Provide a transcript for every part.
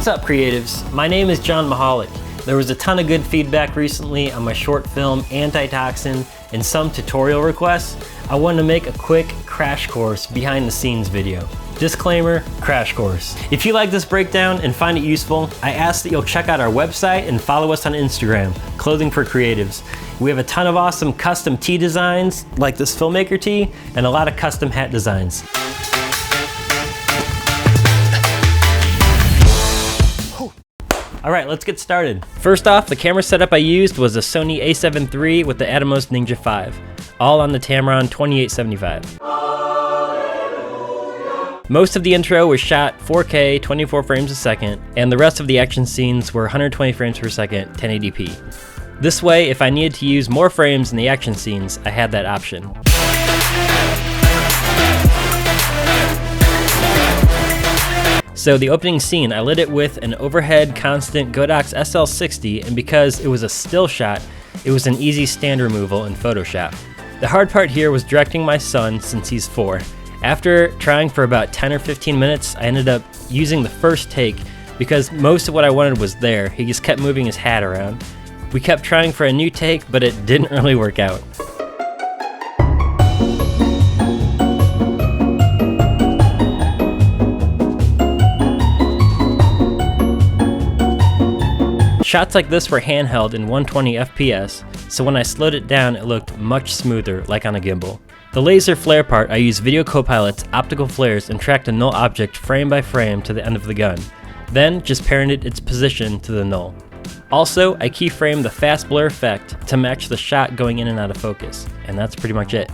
What's up, creatives? My name is John Mahalik. There was a ton of good feedback recently on my short film Antitoxin and some tutorial requests. I wanted to make a quick crash course behind the scenes video. Disclaimer, crash course. If you like this breakdown and find it useful, I ask that you'll check out our website and follow us on Instagram, Clothing for Creatives. We have a ton of awesome custom tee designs, like this filmmaker tee, and a lot of custom hat designs. All right, let's get started. First off, the camera setup I used was a Sony a7 III with the Atomos Ninja 5, all on the Tamron 2875. Most of the intro was shot 4K, 24 frames a second, and the rest of the action scenes were 120 frames per second, 1080p. This way, if I needed to use more frames in the action scenes, I had that option. So the opening scene, I lit it with an overhead constant Godox SL60, and because it was a still shot, it was an easy stand removal in Photoshop. The hard part here was directing my son since he's 4. After trying for about 10 or 15 minutes, I ended up using the first take because most of what I wanted was there. He just kept moving his hat around. We kept trying for a new take, but it didn't really work out. Shots like this were handheld in 120 FPS, so when I slowed it down, it looked much smoother, like on a gimbal. The laser flare part, I used Video Copilot's optical flares and tracked a null object frame by frame to the end of the gun, then just parented its position to the null. Also, I keyframed the fast blur effect to match the shot going in and out of focus, and that's pretty much it.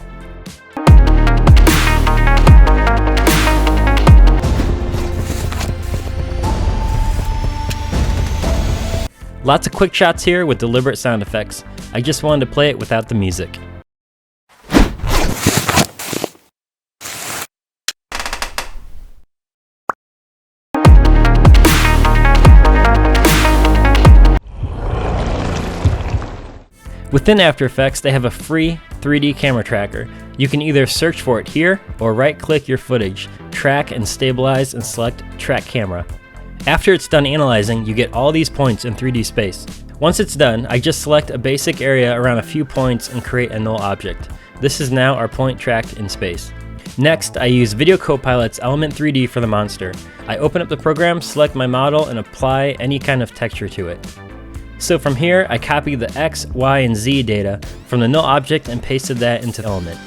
Lots of quick shots here with deliberate sound effects. I just wanted to play it without the music. Within After Effects, they have a free 3D camera tracker. You can either search for it here or right-click your footage, track and stabilize and select Track Camera. After it's done analyzing, you get all these points in 3D space. Once it's done, I just select a basic area around a few points and create a null object. This is now our point tracked in space. Next, I use Video Copilot's Element 3D for the monster. I open up the program, select my model, and apply any kind of texture to it. So from here, I copied the X, Y, and Z data from the null object and pasted that into Element.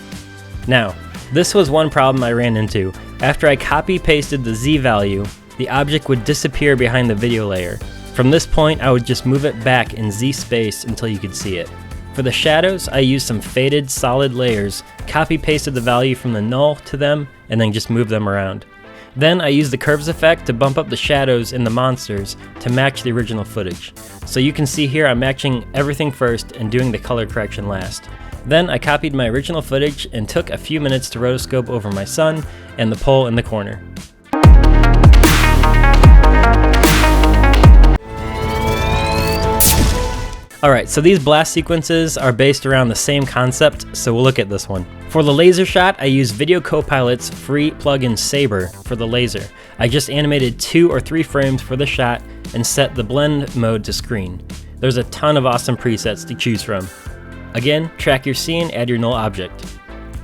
Now, this was one problem I ran into. After I copy-pasted the Z value, the object would disappear behind the video layer. From this point, I would just move it back in Z space until you could see it. For the shadows, I used some faded solid layers, copy-pasted the value from the null to them, and then just moved them around. Then I used the curves effect to bump up the shadows in the monsters to match the original footage. So you can see here I'm matching everything first and doing the color correction last. Then I copied my original footage and took a few minutes to rotoscope over my son and the pole in the corner. Alright, so these blast sequences are based around the same concept, so we'll look at this one. For the laser shot, I used Video Copilot's free plugin Saber for the laser. I just animated 2 or 3 frames for the shot and set the blend mode to screen. There's a ton of awesome presets to choose from. Again, track your scene, add your null object.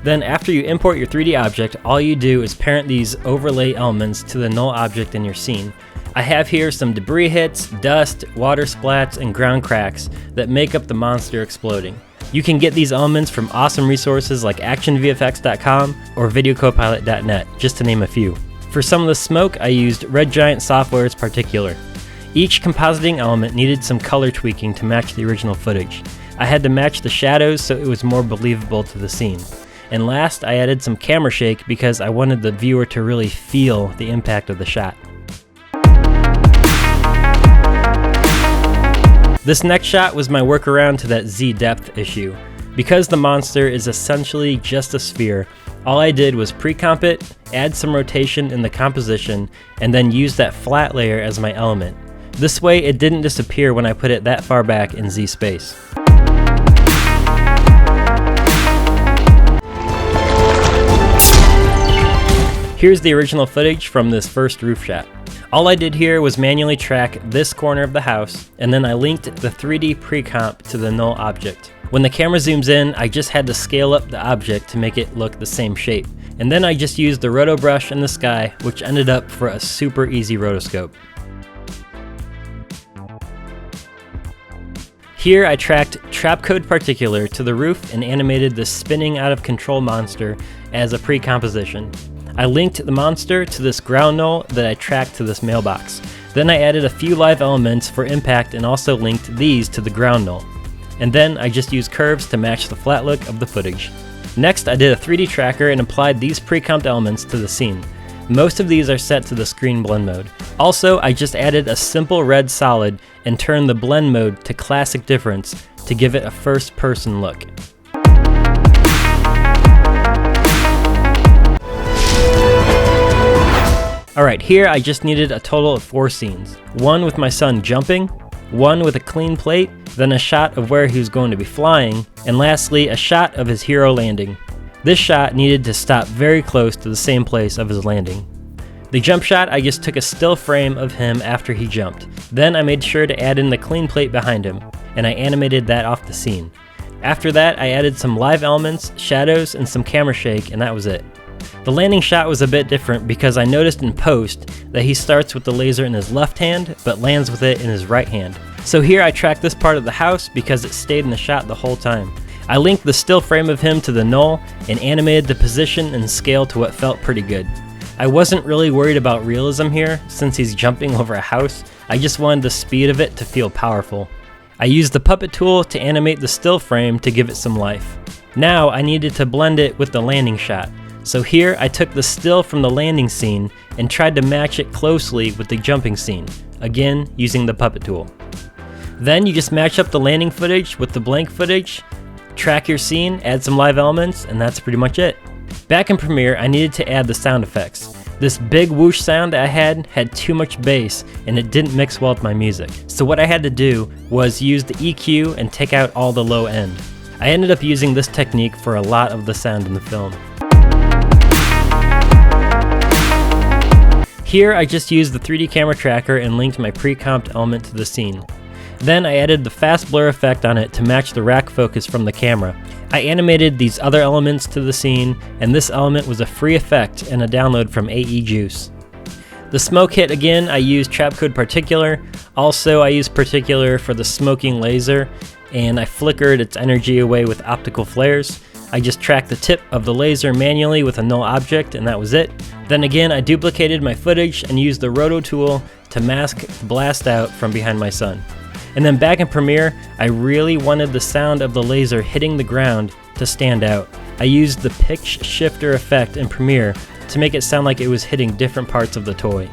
Then after you import your 3D object, all you do is parent these overlay elements to the null object in your scene. I have here some debris hits, dust, water splats, and ground cracks that make up the monster exploding. You can get these elements from awesome resources like actionvfx.com or videocopilot.net, just to name a few. For some of the smoke, I used Red Giant Software's Particular. Each compositing element needed some color tweaking to match the original footage. I had to match the shadows so it was more believable to the scene. And last, I added some camera shake because I wanted the viewer to really feel the impact of the shot. This next shot was my workaround to that Z depth issue. Because the monster is essentially just a sphere, all I did was pre-comp it, add some rotation in the composition, and then use that flat layer as my element. This way it didn't disappear when I put it that far back in Z space. Here's the original footage from this first roof shot. All I did here was manually track this corner of the house, and then I linked the 3D pre-comp to the null object. When the camera zooms in, I just had to scale up the object to make it look the same shape. And then I just used the roto brush in the sky, which ended up for a super easy rotoscope. Here I tracked Trapcode Particular to the roof and animated the spinning out of control monster as a pre-composition. I linked the monster to this ground null that I tracked to this mailbox. Then I added a few live elements for impact and also linked these to the ground null. And then I just used curves to match the flat look of the footage. Next, I did a 3D tracker and applied these pre-comped elements to the scene. Most of these are set to the screen blend mode. Also, I just added a simple red solid and turned the blend mode to classic difference to give it a first person look. Alright, here I just needed a total of 4 scenes. One with my son jumping, one with a clean plate, then a shot of where he was going to be flying, and lastly a shot of his hero landing. This shot needed to stop very close to the same place of his landing. The jump shot, I just took a still frame of him after he jumped. Then I made sure to add in the clean plate behind him, and I animated that off the scene. After that, I added some live elements, shadows, and some camera shake, and that was it. The landing shot was a bit different because I noticed in post that he starts with the laser in his left hand, but lands with it in his right hand. So here I tracked this part of the house because it stayed in the shot the whole time. I linked the still frame of him to the null and animated the position and scale to what felt pretty good. I wasn't really worried about realism here since he's jumping over a house. I just wanted the speed of it to feel powerful. I used the puppet tool to animate the still frame to give it some life. Now I needed to blend it with the landing shot. So here I took the still from the landing scene and tried to match it closely with the jumping scene, again using the puppet tool. Then you just match up the landing footage with the blank footage, track your scene, add some live elements, and that's pretty much it. Back in Premiere, I needed to add the sound effects. This big whoosh sound that I had too much bass and it didn't mix well with my music. So what I had to do was use the EQ and take out all the low end. I ended up using this technique for a lot of the sound in the film. Here I just used the 3D camera tracker and linked my pre-comped element to the scene. Then I added the fast blur effect on it to match the rack focus from the camera. I animated these other elements to the scene, and this element was a free effect and a download from AE Juice. The smoke hit again, I used Trapcode Particular. Also I used Particular for the smoking laser, and I flickered its energy away with optical flares. I just tracked the tip of the laser manually with a null object, and that was it. Then again, I duplicated my footage and used the roto tool to mask the blast out from behind my son. And then back in Premiere, I really wanted the sound of the laser hitting the ground to stand out. I used the pitch shifter effect in Premiere to make it sound like it was hitting different parts of the toy.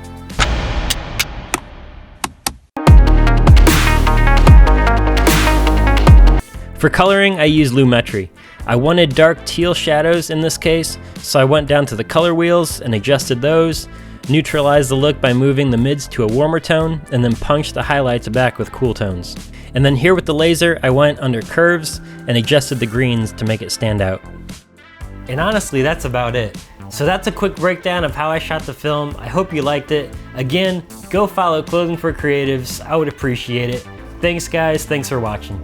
For coloring, I used Lumetri. I wanted dark teal shadows in this case, so I went down to the color wheels and adjusted those, neutralized the look by moving the mids to a warmer tone, and then punched the highlights back with cool tones. And then here with the laser, I went under curves and adjusted the greens to make it stand out. And honestly, that's about it. So that's a quick breakdown of how I shot the film. I hope you liked it. Again, go follow Clothing for Creatives. I would appreciate it. Thanks guys, thanks for watching.